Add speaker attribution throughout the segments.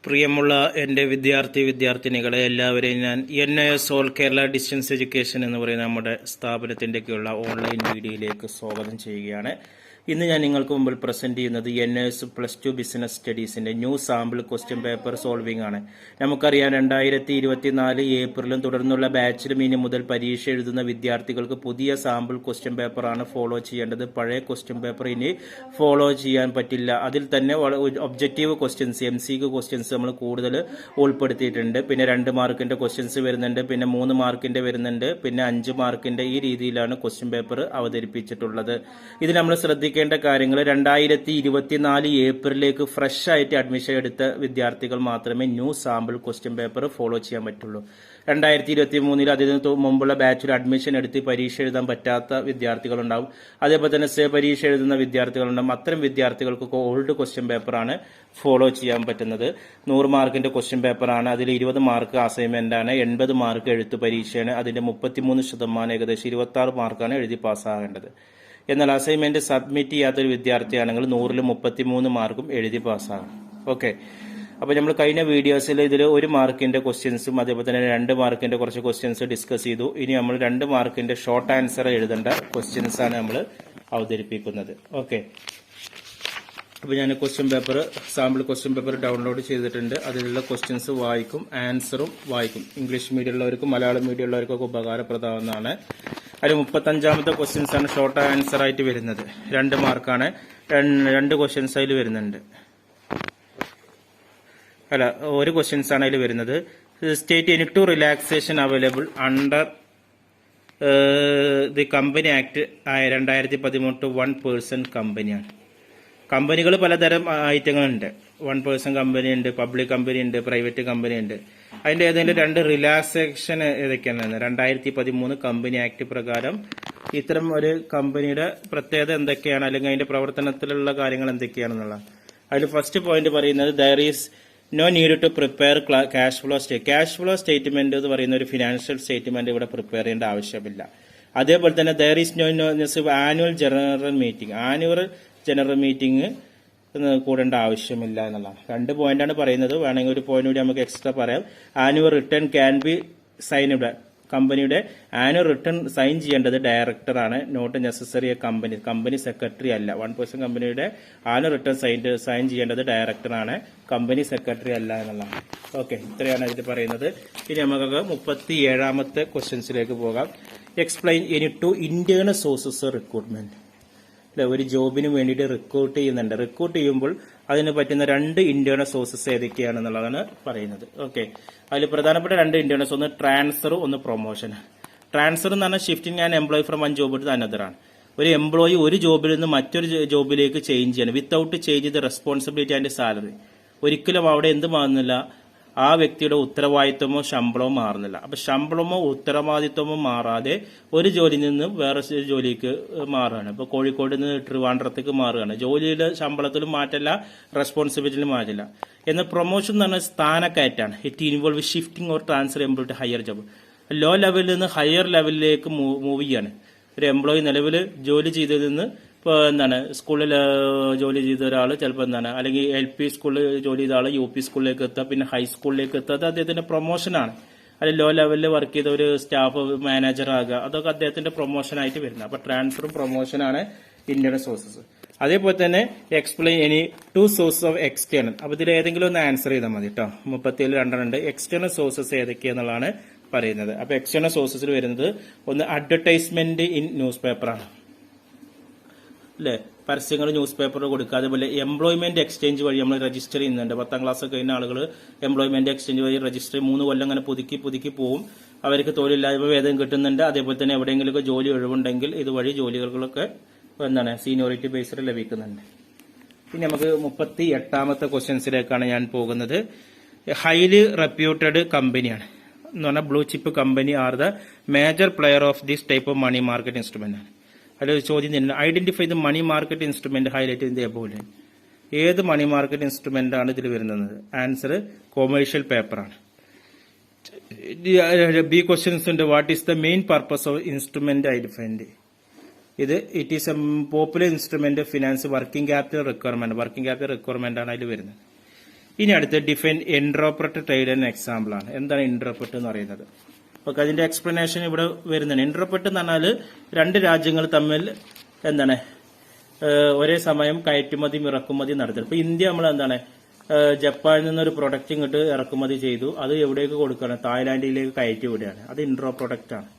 Speaker 1: പ്രിയമുള്ള എൻ്റെ വിദ്യാർത്ഥിനികളെ എല്ലാവരെയും ഞാൻ NIS all Kerala distance education എന്ന് പറയുന്ന നമ്മുടെ സ്ഥാപനത്തിൻ്റെയൊക്കെയുള്ള ഓൺലൈൻ വീഡിയോയിലേക്ക് സ്വാഗതം ചെയ്യുകയാണ്. ഇന്ന് ഞാൻ നിങ്ങൾക്ക് മുമ്പിൽ പ്രസന്റ് ചെയ്യുന്നത് NIS +2 ബിസിനസ് സ്റ്റഡീസിന്റെ new sample question paper solving ആണ്. നമുക്കറിയാം 2024 ഏപ്രിലും തുടർന്നുള്ള ബാച്ചിലും ഇനി മുതൽ പരീക്ഷ എഴുതുന്ന വിദ്യാർത്ഥികൾക്ക് പുതിയ സാമ്പിൾ ക്വസ്റ്റ്യൻ പേപ്പറാണ് ഫോളോ ചെയ്യേണ്ടത്. പഴയ ക്വസ്റ്റ്യൻ പേപ്പർ ഇനി ഫോളോ ചെയ്യാൻ പറ്റില്ല. അതിൽ തന്നെ ഒബ്ജക്റ്റീവ് ക്വസ്റ്റ്യൻസ് MCQ ക്വസ്റ്റ്യൻസ് നമ്മൾ കൂടുതൽ ഉൾപ്പെടുത്തിയിട്ടുണ്ട്. പിന്നെ 2 മാർക്കിന്റെ ക്വസ്റ്റ്യൻസ് വരുന്നുണ്ട്, പിന്നെ 3 മാർക്കിന്റെ വരുന്നുണ്ട്, പിന്നെ 5 മാർക്കിന്റെ ഈ രീതിയിലാണ് ക്വസ്റ്റ്യൻ പേപ്പർ അവതരിപ്പിച്ചിട്ടുള്ളത്. ഇത് നമ്മൾ ശ്രദ്ധിക്കേണ്ട കാര്യങ്ങൾ 2024 ഏപ്രിലേക്ക് ഫ്രഷ് ആയിട്ട് അഡ്മിഷൻ എടുത്ത വിദ്യാർത്ഥികൾ മാത്രമേ new sample question paper follow ചെയ്യാൻ പറ്റുള്ളൂ. 2023 അതിന് മുമ്പുള്ള ബാച്ചിൽ അഡ്മിഷൻ എടുത്ത് പരീക്ഷ എഴുതാൻ പറ്റാത്ത വിദ്യാർത്ഥികളുണ്ടാവും. അതേപോലെ തന്നെ പരീക്ഷ എഴുതുന്ന വിദ്യാർത്ഥികളുണ്ടാവും. അത്തരം വിദ്യാർത്ഥികൾക്ക് ഓൾഡ് ക്വസ്റ്റ്യൻ പേപ്പറാണ് ഫോളോ ചെയ്യാൻ പറ്റുന്നത്. 100 മാർക്കിന്റെ ക്വസ്റ്റ്യൻ പേപ്പറാണ്. അതിൽ 20 മാർക്ക് അസൈൻമെന്റ് ആണ്, 80 മാർക്ക് എഴുത്ത് പരീക്ഷയാണ്. അതിന്റെ 33% ഏകദേശം 26 മാർക്കാണ് എഴുതി പാസ്സാകേണ്ടത്. എന്നാൽ അസൈൻമെന്റ് സബ്മിറ്റ് ചെയ്യാത്തൊരു വിദ്യാർത്ഥിയാണെങ്കിൽ 100-ൽ 33 മാർക്കും എഴുതി പാസ്സാകും. ഓക്കെ, അപ്പോൾ നമ്മൾ കഴിഞ്ഞ വീഡിയോസിൽ ഇതിൽ 1 മാർക്കിന്റെ ക്വസ്റ്റ്യൻസും അതേപോലെ തന്നെ 2 മാർക്കിന്റെ കുറച്ച് ക്വസ്റ്റ്യൻസ് ഡിസ്കസ് ചെയ്തു. ഇനി നമ്മൾ 2 മാർക്കിന്റെ ഷോർട്ട് ആൻസർ എഴുതേണ്ട ക്വസ്റ്റ്യൻസ് ആണ് നമ്മൾ അവതരിപ്പിക്കുന്നത്. ഓക്കെ, അപ്പോൾ ഞാൻ question paper sample question paper download ചെയ്തിട്ടുണ്ട്. അതിലുള്ള ക്വസ്റ്റ്യൻസ് വായിക്കും, ആൻസറും വായിക്കും. ഇംഗ്ലീഷ് മീഡിയം ഉള്ളവർക്കും മലയാളം മീഡിയം ഉള്ളവർക്കൊക്കെ ഉപകാരപ്രദമാവുന്നതാണ്. അതിൽ 35ാമത്തെ ക്വസ്റ്റ്യൻസ് ആണ് ഷോർട്ട് ആൻസർ ആയിട്ട് വരുന്നത്. 2 മാർക്കാണ്. 2 ക്വസ്റ്റ്യൻസ് അതിൽ വരുന്നുണ്ട്. അല്ല, 1 ക്വസ്റ്റ്യൻസ് ആണ് അതിൽ വരുന്നത്. State any 2 relaxation available under the company act 2013 1 person കമ്പനിയാണ്. കമ്പനികൾ പലതരം ഐറ്റങ്ങളുണ്ട്. 1 പേഴ്സൺ കമ്പനി ഉണ്ട്, പബ്ലിക് കമ്പനി ഉണ്ട്, പ്രൈവറ്റ് കമ്പനി ഉണ്ട്. അതിന്റെ ഏതെങ്കിലും 2 റിലാക്സേഷൻ ഏതൊക്കെയാണ്? 2013 കമ്പനി ആക്ട് പ്രകാരം ഇത്തരം ഒരു കമ്പനിയുടെ പ്രത്യേകത എന്തൊക്കെയാണ്, അല്ലെങ്കിൽ അതിന്റെ പ്രവർത്തനത്തിലുള്ള കാര്യങ്ങൾ എന്തൊക്കെയാണെന്നുള്ള. അതിൽ ഫസ്റ്റ് പോയിന്റ് പറയുന്നത് there is no need to prepare cash flow statement എന്ന് പറയുന്ന ഒരു ഫിനാൻഷ്യൽ സ്റ്റേറ്റ്മെന്റ് ഇവിടെ പ്രിപ്പയർ ചെയ്യേണ്ട ആവശ്യമില്ല. അതേപോലെ തന്നെ there is no annual general meeting കൂടേണ്ട ആവശ്യമില്ല എന്നുള്ളതാണ്. 2 പോയിന്റാണ് പറയുന്നത്. വേണമെങ്കിൽ 1 പോയിന്റ് കൂടി നമുക്ക് എക്സ്ട്രാ പറയാം. Annual return can be signed. കമ്പനിയുടെ ആനുവൽ റിട്ടേൺ സൈൻ ചെയ്യേണ്ടത് ഡയറക്ടറാണ്, നോട്ട് നെസസറി കമ്പനി സെക്രട്ടറി അല്ല. 1 പേഴ്സൺ കമ്പനിയുടെ ആനുവൽ റിട്ടേൺ സൈൻ ചെയ്യേണ്ടത് ഡയറക്ടറാണ്, കമ്പനി സെക്രട്ടറി അല്ല എന്നുള്ളതാണ്. ഓക്കെ, ഇത്രയാണ് ഇതിൽ പറയുന്നത്. ഇനി നമുക്ക് 37ാമത്തെ ക്വസ്റ്റ്യൻസിലേക്ക് പോകാം. Explain any 2 internal sources recruitment. ഒരു ജോബിന് വേണ്ടിയിട്ട് റിക്രൂട്ട് ചെയ്യുന്നുണ്ട്. റിക്രൂട്ട് ചെയ്യുമ്പോൾ അതിന് പറ്റുന്ന 2 ഇന്റേണൽ സോഴ്സസ് ഏതൊക്കെയാണെന്നുള്ളതാണ് പറയുന്നത്. ഓക്കെ, അതിൽ പ്രധാനപ്പെട്ട 2 ഇന്റേണൽ, ഒന്ന് ട്രാൻസ്ഫർ, ഒന്ന് പ്രൊമോഷൻ. ട്രാൻസ്ഫർ എന്ന് പറഞ്ഞാൽ shifting and employee from 1 job to another ആണ്. ഒരു എംപ്ലോയി ഒരു ജോബിൽ നിന്ന് മറ്റൊരു ജോബിലേക്ക് ചേഞ്ച് ചെയ്യണം without change the responsibility and salary. ഒരിക്കലും അവിടെ എന്ത് മാറുന്നില്ല, ആ വ്യക്തിയുടെ ഉത്തരവാദിത്വമോ ശമ്പളമോ മാറുന്നില്ല. അപ്പൊ ശമ്പളമോ ഉത്തരവാദിത്വമോ മാറാതെ ഒരു ജോലിയിൽ നിന്ന് വേറെ ജോലിക്ക് മാറുകയാണ്. ഇപ്പൊ കോഴിക്കോട് നിന്ന് ട്രിവാൻഡ്രത്തേക്ക് മാറുകയാണ്. ജോലിയുടെ ശമ്പളത്തിലും മാറ്റമില്ല, റെസ്പോൺസിബിലിറ്റിയിലും മാറ്റില്ല. എന്നാൽ പ്രൊമോഷൻ എന്ന് പറഞ്ഞാൽ സ്ഥാനക്കയറ്റാണ്. It involve shifting or transfer employee to higher job. Low ലെവലിൽ നിന്ന് ഹയർ ലെവലിലേക്ക് മൂവ് ചെയ്യാണ്. ഒരു എംപ്ലോയി നിലവിൽ ജോലി ചെയ്തതിൽ നിന്ന് ഇപ്പോൾ സ്കൂളിൽ ജോലി ചെയ്ത ഒരാൾ ചിലപ്പോൾ അല്ലെങ്കിൽ LP സ്കൂളിൽ ജോലി ചെയ്ത ആൾ UP സ്കൂളിലേക്ക് എത്തുക, പിന്നെ ഹൈസ്കൂളിലേക്ക് എത്തുക. അത് അദ്ദേഹത്തിന്റെ പ്രൊമോഷനാണ്. അല്ലെങ്കിൽ ലോ ലെവലിൽ വർക്ക് ചെയ്ത ഒരു സ്റ്റാഫ് മാനേജർ ആകുക, അതൊക്കെ അദ്ദേഹത്തിന്റെ പ്രൊമോഷനായിട്ട് വരുന്നത്. അപ്പൊ ട്രാൻസ്ഫറും പ്രൊമോഷനാണ് ഇന്റേണൽ സോഴ്സസ്. അതേപോലെ തന്നെ explain any 2 sources of external. അപ്പൊ ഇതിൽ ഏതെങ്കിലും ഒന്ന് ആൻസർ ചെയ്താൽ മതി കേട്ടോ. 37 2 എക്സ്റ്റേണൽ സോഴ്സസ് ഏതൊക്കെയാണെന്നുള്ളതാണ് പറയുന്നത്. അപ്പൊ എക്സ്റ്റേണൽ സോഴ്സസിൽ വരുന്നത് ഒന്ന് അഡ്വർടൈസ്മെന്റ് ഇൻ ന്യൂസ് പേപ്പറാണ്, അല്ലെ, പരസ്യങ്ങൾ ന്യൂസ് പേപ്പറിൽ കൊടുക്കുക. അതേപോലെ എംപ്ലോയ്മെന്റ് എക്സ്ചേഞ്ച് വഴി നമ്മൾ രജിസ്റ്റർ ചെയ്യുന്നുണ്ട്. 10ാം ക്ലാസ് ഒക്കെ കഴിഞ്ഞ ആളുകൾ എംപ്ലോയ്മെന്റ് എക്സ്ചേഞ്ച് വഴി രജിസ്റ്റർ 3 കൊല്ലം അങ്ങനെ പുതുക്കി പോവും. അവർക്ക് തൊഴിലില്ലായ്മ വേതനം കിട്ടുന്നുണ്ട്. അതേപോലെ തന്നെ എവിടെയെങ്കിലുമൊക്കെ ജോലി ഒഴിവുണ്ടെങ്കിൽ ഇതുവഴി ജോലികളൊക്കെ സീനിയോറിറ്റി ബേസിൽ ലഭിക്കുന്നുണ്ട്. പിന്നെ നമുക്ക് 38ാമത്തെ ക്വസ്റ്റ്യൻസിലേക്കാണ് ഞാൻ പോകുന്നത്. ഹൈലി റെപ്യൂട്ടഡ് കമ്പനിയാണ് എന്ന് പറഞ്ഞാൽ blue chip company are the major player of this type of money market instrument ആണ്. അതിൽ ചോദ്യം തന്നെ identify the money market instrument highlight in the above. ഏത് മണി മാർക്കറ്റ് ഇൻസ്ട്രുമെന്റ് ആണ് ഇതിൽ വരുന്നത്? ആൻസർ കൊമേഴ്ഷ്യൽ പേപ്പറാണ്. B ക്വസ്റ്റ്യൻസ് ഉണ്ട്. What is the main purpose of instrument identified? It is a popular instrument finance working capital requirement ആണ് അതിൽ വരുന്നത്. ഇനി അടുത്ത് ഡിഫൈൻ ഇന്റർപ്രറ്റ് ട്രേഡ് എന്ന എക്സാമ്പിൾ ആണ്. എന്താണ് ഇന്റർപ്രറ്റ് എന്ന് പറയുന്നത്? ഓക്കെ, അതിന്റെ എക്സ്പ്ലനേഷൻ ഇവിടെ വരുന്നുണ്ട്. ഇന്റർപ്രറ്റ് എന്ന് പറഞ്ഞാൽ രണ്ട് രാജ്യങ്ങൾ തമ്മിൽ എന്താണ് ഒരേ സമയം കയറ്റുമതിയും ഇറക്കുമതി നടത്തുന്നത്. ഇപ്പൊ ഇന്ത്യ നമ്മൾ എന്താണ് ജപ്പാനിൽ നിന്നൊരു പ്രൊഡക്റ്റ് ഇങ്ങോട്ട് ഇറക്കുമതി ചെയ്തു, അത് എവിടേക്ക് കൊടുക്കുകയാണ്? തായ്ലാന്റിലേക്ക് കയറ്റി വിടുകയാണ്. അത് ഇൻട്രോ പ്രൊഡക്റ്റ് ആണ്.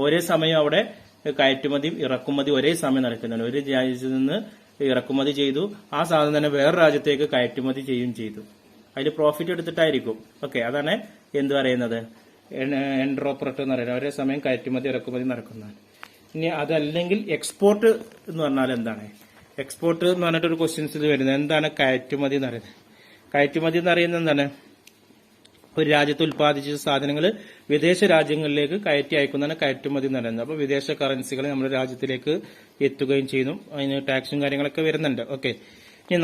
Speaker 1: ഒരേ സമയം അവിടെ കയറ്റുമതിയും ഇറക്കുമതി ഒരേ സമയം നടക്കുന്നുണ്ട്. ഒരു രാജ്യത്ത് നിന്ന് ഇറക്കുമതി ചെയ്തു, ആ സാധനം തന്നെ വേറെ രാജ്യത്തേക്ക് കയറ്റുമതി ചെയ്യുകയും ചെയ്തു. അതിൽ പ്രോഫിറ്റ് എടുത്തിട്ടായിരിക്കും. ഓക്കെ, അതാണ് എന്ത് പറയുന്നത്? എൻട്രോപ്രട്ട് എന്ന് പറയുന്നത്. ഒരേ സമയം കയറ്റുമതി ഇറക്കുമതി നടക്കുന്നതാണ്. ഇനി അതല്ലെങ്കിൽ എക്സ്പോർട്ട് എന്ന് പറഞ്ഞാൽ എന്താണ്? എക്സ്പോർട്ട് എന്ന് പറഞ്ഞിട്ടൊരു ക്വസ്റ്റ്യൻസിൽ വരുന്നത് എന്താണ് കയറ്റുമതി എന്ന് പറയുന്നത്? കയറ്റുമതി എന്ന് പറയുന്നത് എന്താണ്? ഒരു രാജ്യത്ത് ഉൽപ്പാദിച്ച സാധനങ്ങൾ വിദേശ രാജ്യങ്ങളിലേക്ക് കയറ്റി അയക്കുന്നതാണ് കയറ്റുമതി എന്ന് പറയുന്നത്. അപ്പോൾ വിദേശ കറൻസികൾ നമ്മുടെ രാജ്യത്തിലേക്ക് എത്തുകയും ചെയ്യുന്നു. അതിന് ടാക്സും കാര്യങ്ങളൊക്കെ വരുന്നുണ്ട്. ഓക്കെ, ഇനി